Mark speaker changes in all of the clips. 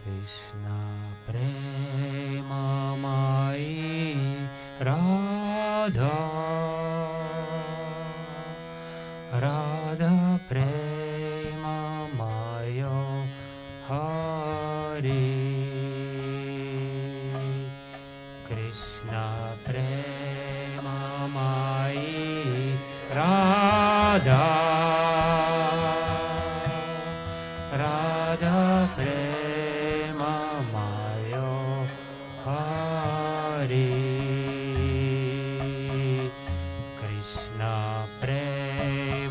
Speaker 1: Krishna Premamai Radha Radha Premamayo Hari Krishna Premamai Radha Radha Premamayo Hari Krishna Premamai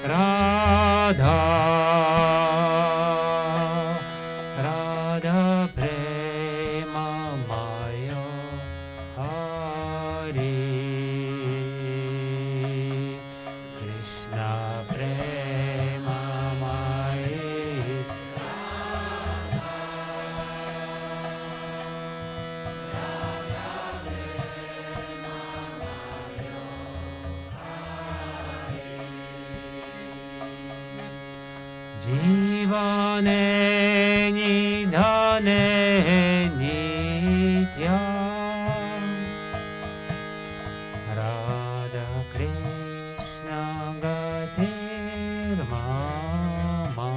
Speaker 1: Radha Radha Premamayo Hari Krishna Premamai Jivane nidhane nitya Radha Krishna gatir mama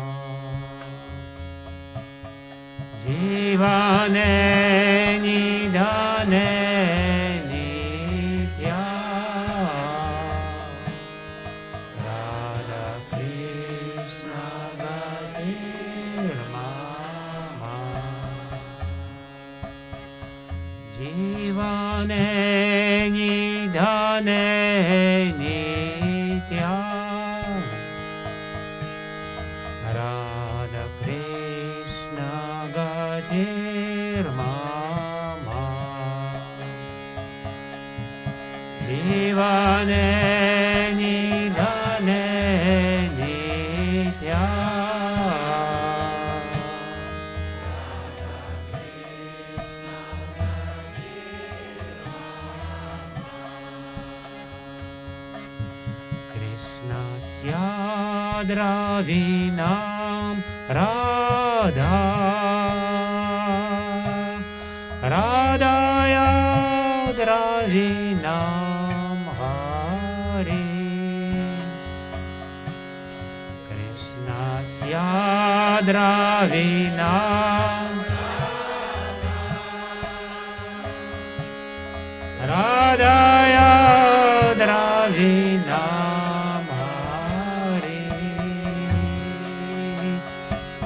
Speaker 1: Jivane nidhane nitya Radha Krishna gatir mama Jivane nidhane nitya Radha Krishna gatir mama Jivane nidhane nitya Krishnasya dravinam Radha Radhaya dravinam Hari Krishnasya dravinam Radhaya dravinam Hari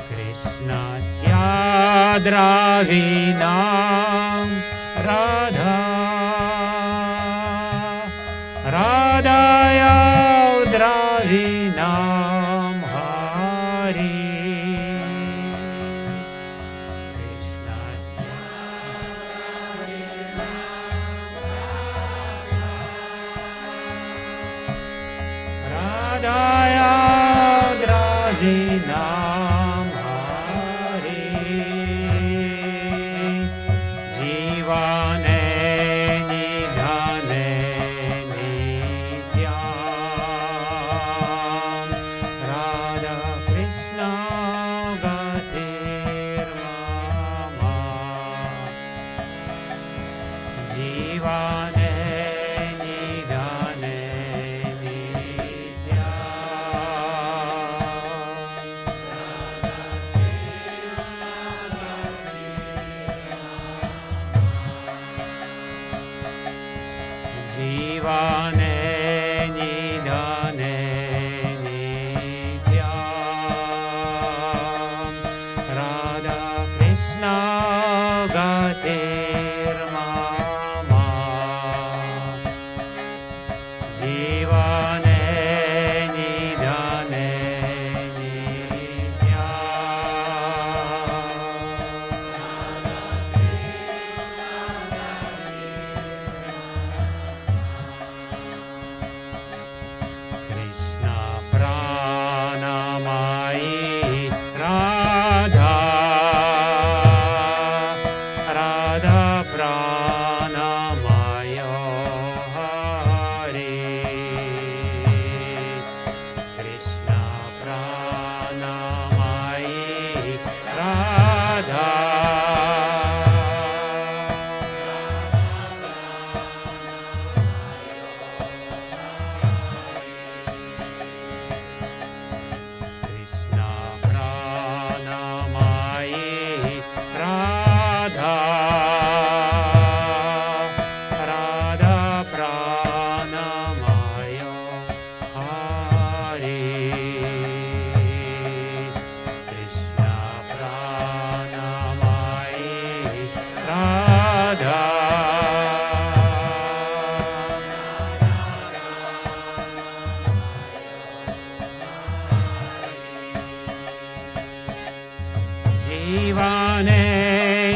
Speaker 1: Krishnasya dravinam Radha Radhaya dravinam Hari Krishnasya Radhaya dravinam Hari Jivane nidhane nityam Radha Krishna gatir mama Jivane nidhane Jivane nidhane nityam Radha Krishna gatir mama Jivane nidhane nityam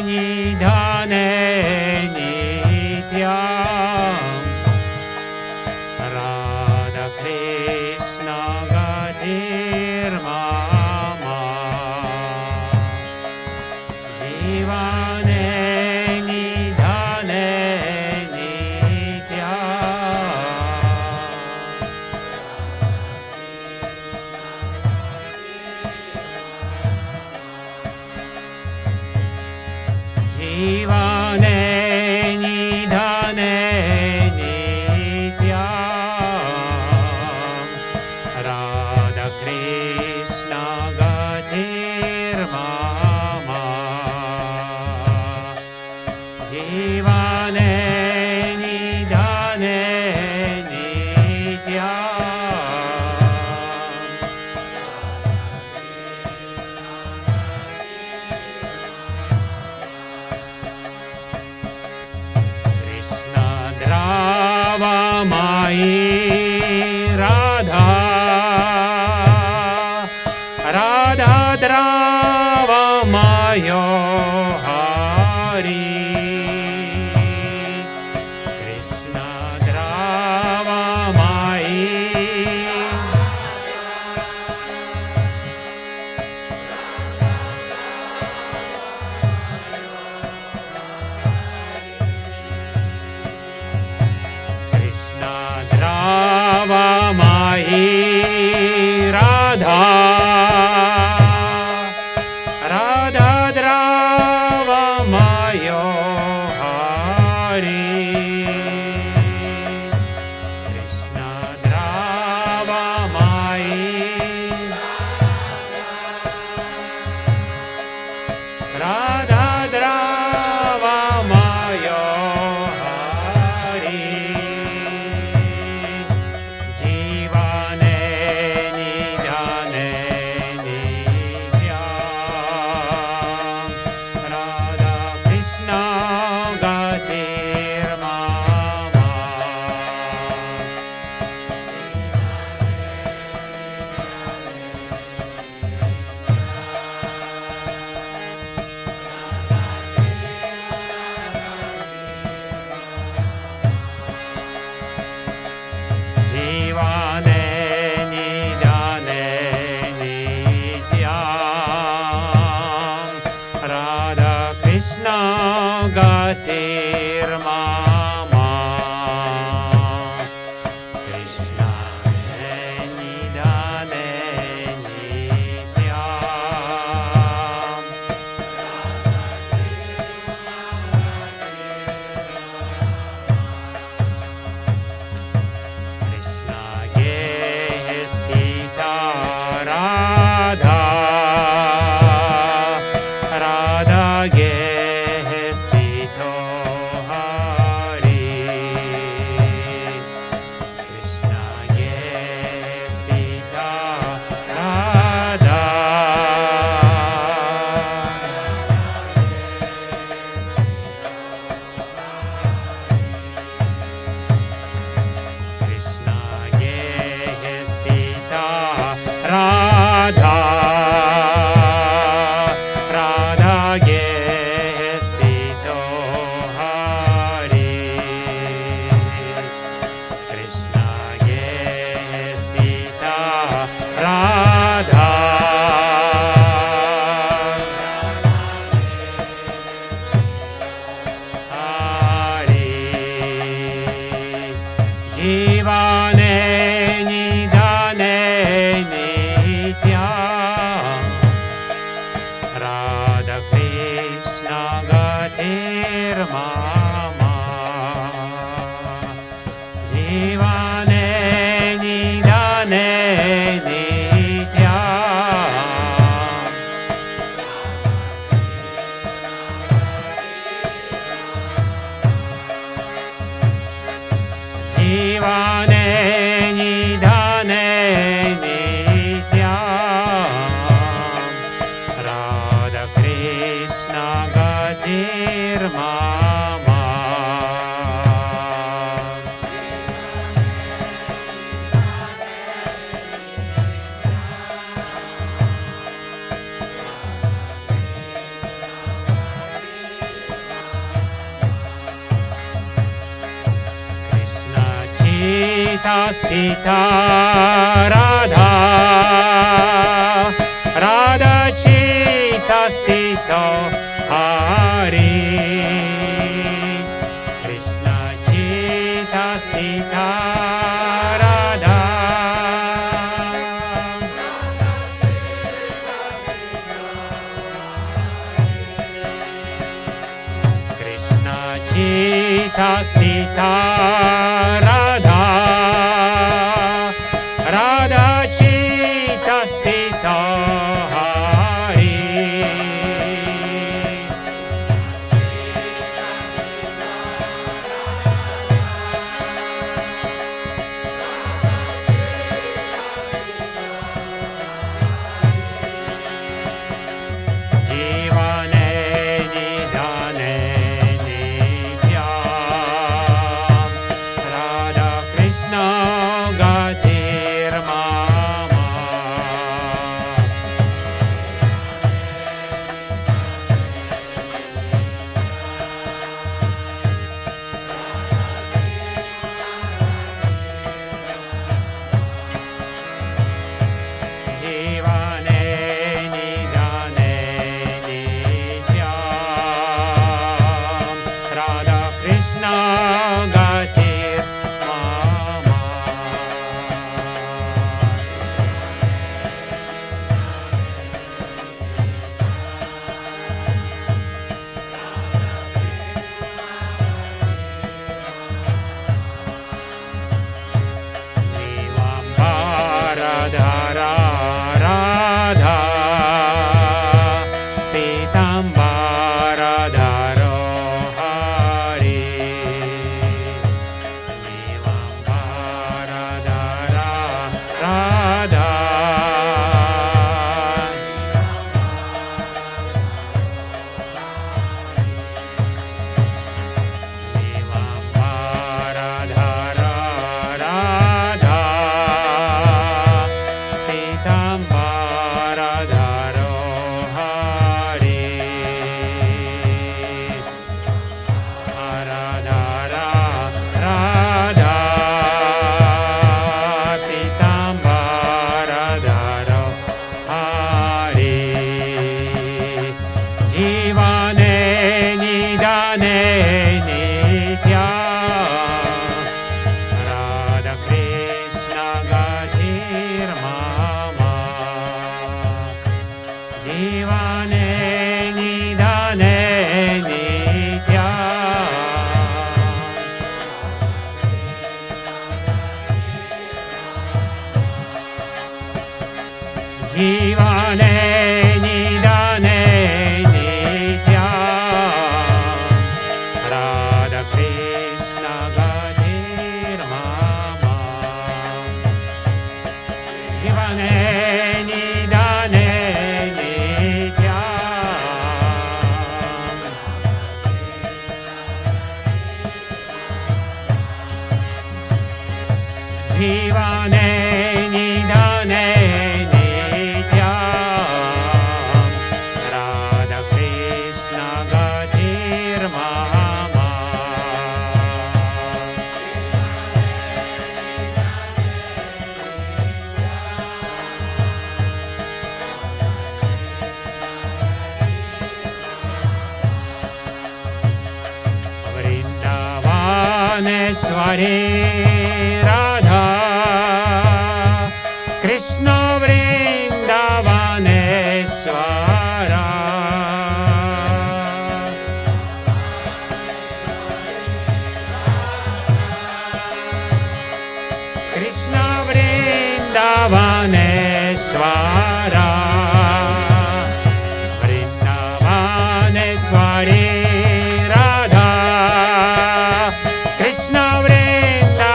Speaker 1: निधने नित्यम् राधा कृष्ण गतिर्मम जीवने निधने नित्यम् जीवने निधने नित्यम् राधा कृष्ण गतिर्मम जीवने निधने नित्यम् कृष्ण द्रावमयी राधा राधा द्रावमयो हरि कृष्ण द्रावमयी कृष्ण द्रावमयी राधा राधा द्रावमयो हरि कृष्ण द्रावमयी राधा द्रावमयो हरि जीवने निधने नित्यम् राधा कृष्ण गतिर्मम जीवने निधने नित्यम् राधा कृष्ण गतिर्मम कृष्ण निधने नित्यम् कृष्ण गेहे स्थिता राधा राधा गेहे स्थितो हरि कृष्ण गेहे स्थिता राधा कृष्ण गेहे स्थिता राधा राधा गेहे स्थितो हरि कृष्ण गेहे स्थिता राधा हरि जीवने निधने नित्यम् राधा कृष्ण गतिर्मम जीवने निधने नित्यम् जीवने निधने नित्यम् राधा कृष्ण गतिर्मम चिता स्थिता राधा राधा चिता स्थितो हरि कृष्ण चिता स्थिता राधा कृष्ण चिता स्थिता राधा राधा चिता स्थिता हरि जीवने निधाने नित्याम् राधा कृष्ण गतिर्मम जीवने निधाने नित्याम् राधा कृष्ण गतिर्मम नीलाम्बरधरा राधा पीताम्बरधरो हरि नीलाम्बरधरा राधा नीलाम्बरधरा राधा पीताम्बरधरो हरि राधा राधा पीताम्बरधरो हरि जीवने निधाने नित्या राधा कृष्ण गतिर्मम जीवने निधाने नित्या जीवने निधाने नित्या राधा कृष्ण गतिर्मम जीवने निधाने नित्या जीवने निधाने नित्या राधा कृष्ण गतिर्मम वृन्दावनेश्वरी राधा कृष्ण वृन्दावनेश्वरा कृष्ण वृन्दावनेश्वरा वृन्दावनेश्वरी राधा कृष्ण वृन्दावनेश्वरा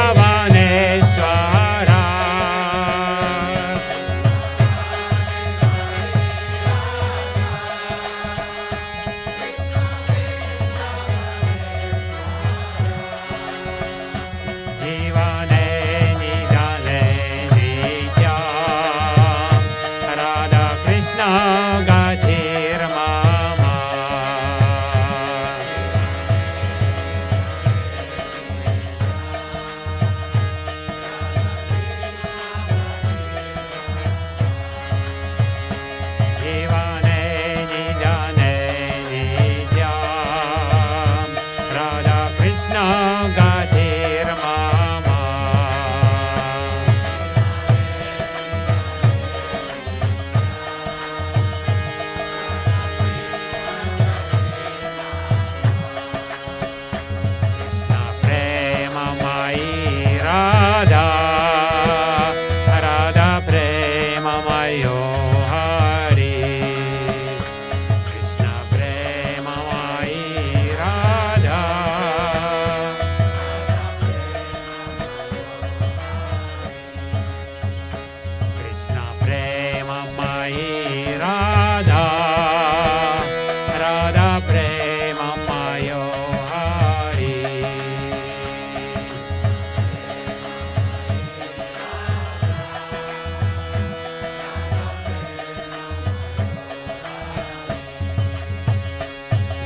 Speaker 1: जीवने निधाने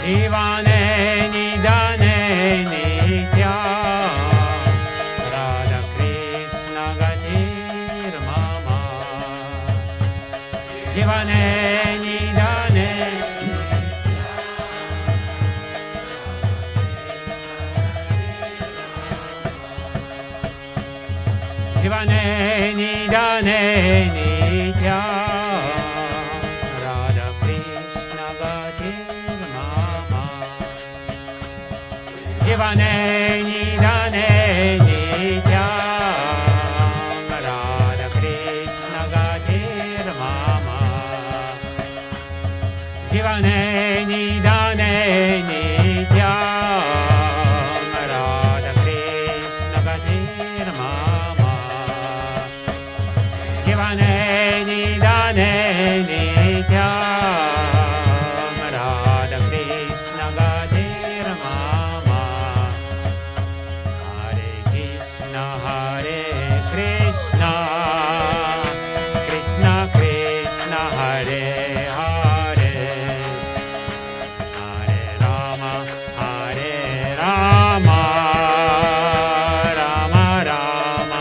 Speaker 1: જીવાને નિદાને નિત્યા રાધા કૃષ્ણ ગતિર મામા જીવાને નિદાને જીવાને નિદાને નિત્યા રાધા કૃષ્ણ ગતિર મામા જીવાને નિદાને નિત્યા રાધા કૃષ્ણ ગતિર મામા જીવાને નિદાને નિત્યા રાધા કૃષ્ણ ગતિર મામા જીવાને નિદાને નિત્યા રાધા કૃષ્ણ ગતિર મામા હરે કૃષ્ણ કૃષ્ણ કૃષ્ણ હરે હરે હરે Ram Ram Ram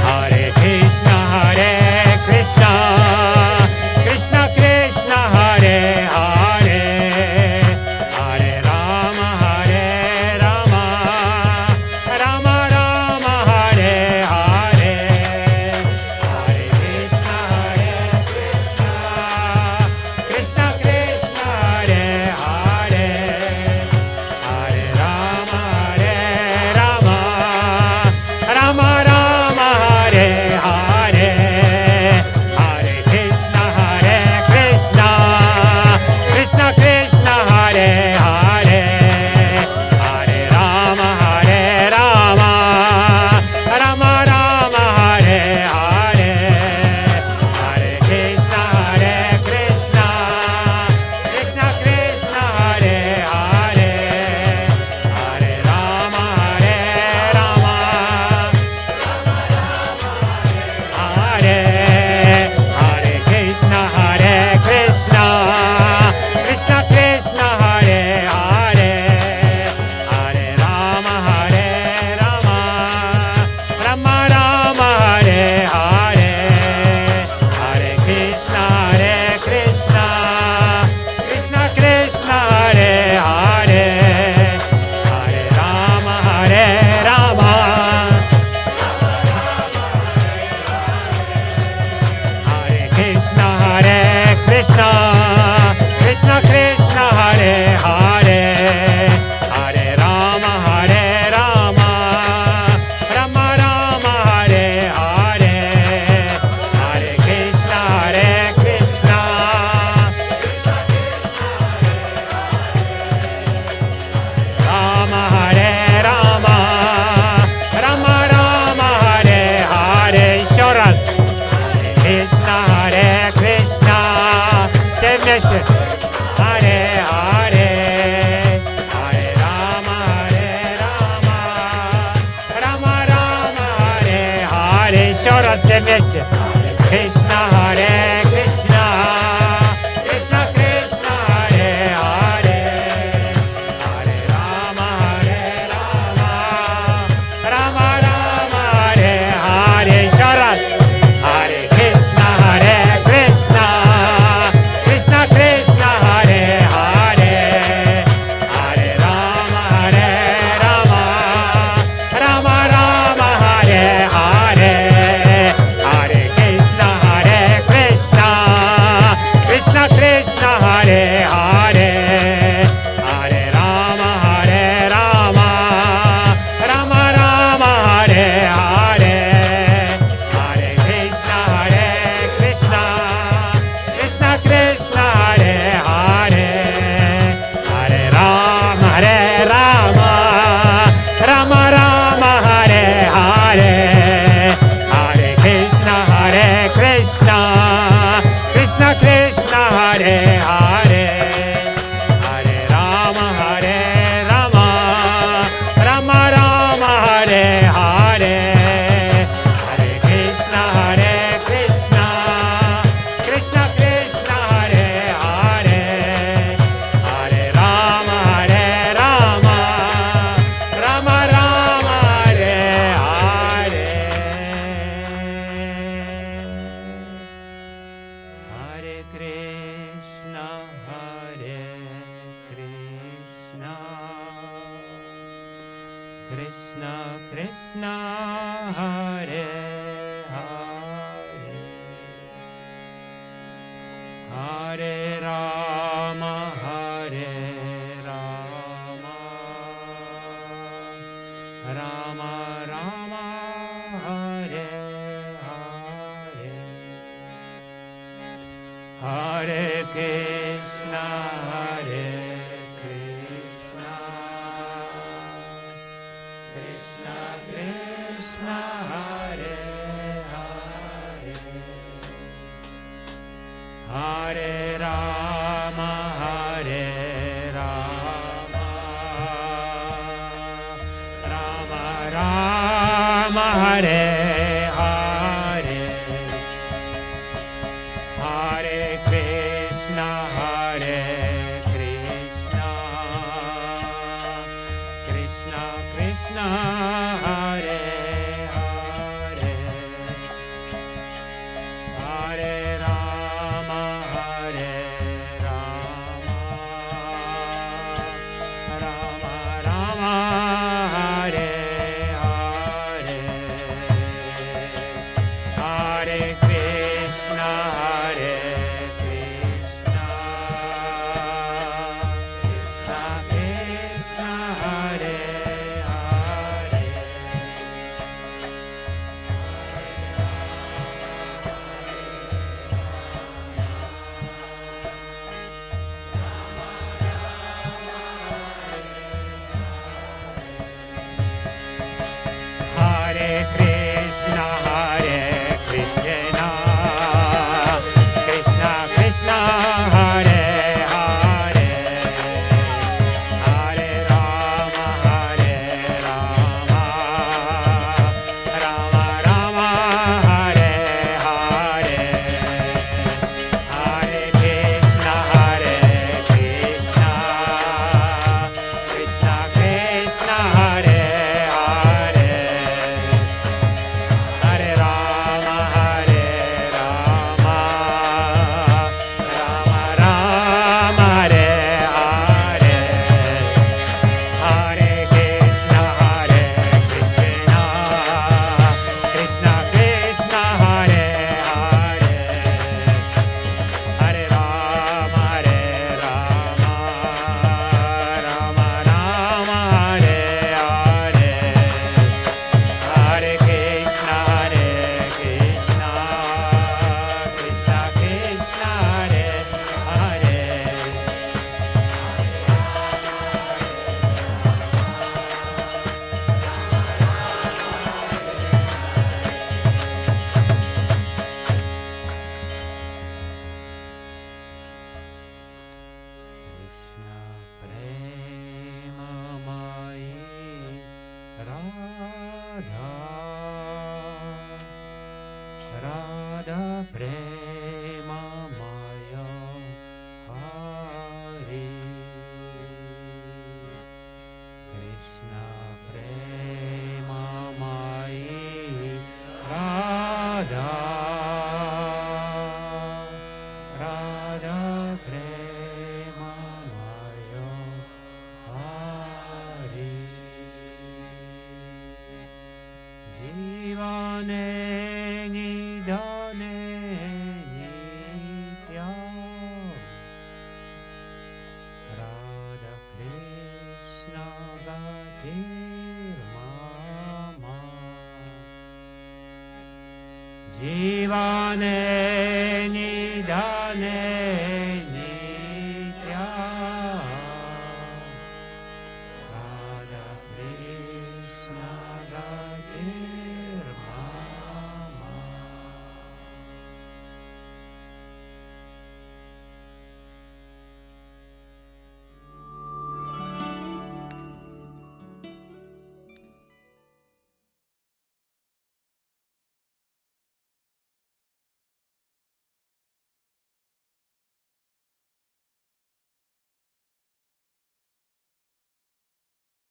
Speaker 1: Hare Krishna, Krishna Krishna, Hare Hare, Hare Rama, Rama Rama, Hare Hare, Hare Krishna, Krishna Krishna, Hare Hare, Hare Rama, Rama Rama, Hare Hare, Hare Krishna, Krishna Krishna, Hare Hare, Hare Rama, Rama Rama, Hare Hare, Hare Krishna, Krishna Krishna, Hare Hare, Hare Rama, Rama Hare, Hare Krishna, Krishna Krishna, Hare Hare, Hare Rama, Rama Rama, Hare Hare, Hare Krishna, Krishna Krishna, Hare Hare, Hare Rama, Rama Hare Krishna, Krishna Krishna, Hare Hare, Hare Rama, Rama Rama, Hare Hare, Hare Krishna, Krishna Rama, Rama Rama, Hare Hare. Shoras. Krishna, Krishna, say вместе. Hare Hare, Hare Rama, Rama Rama, Hare Hare. Еще раз все вместе. Krishna, Krishna, Krishna Krishna, Hare Hare, Hare Rama, Rama Rama, Hare Hare. Еще раз. Hare Krishna, Krishna, Krishna Krishna, Hare Hare, Hare Rama, Rama Rama, Hare Hare, Hare Krishna, Krishna, Krishna Krishna, Hare Hare, Hare Rama, Rama Rama, Hare Hare, Hare Krishna, Krishna Krishna, Hare Hare, Hare Rama, Rama Rama, Hare Hare, Hare Krishna, Krishna Krishna, Hare Hare, Hare Rama, Rama Rama, Hare Hare, Hare Krishna, Krishna Krishna, Hare Hare, Hare Rama, Rama Rama, Hare Hare. Hare Krishna, Krishna Krishna, Hare Hare, Hare Rama, Rama Rama, Hare Hare, Hare Krishna, Krishna Krishna, Hare Hare, Hare Rama, Rama Rama, Hare Hare, Hare Krishna, Krishna Krishna, Hare Hare, Radha Premamaya Hare Krishna Premamayi Radha Radha Premamaya Hare Jivane Nidane Nitya Radha Krishna Gatir Mama Jivane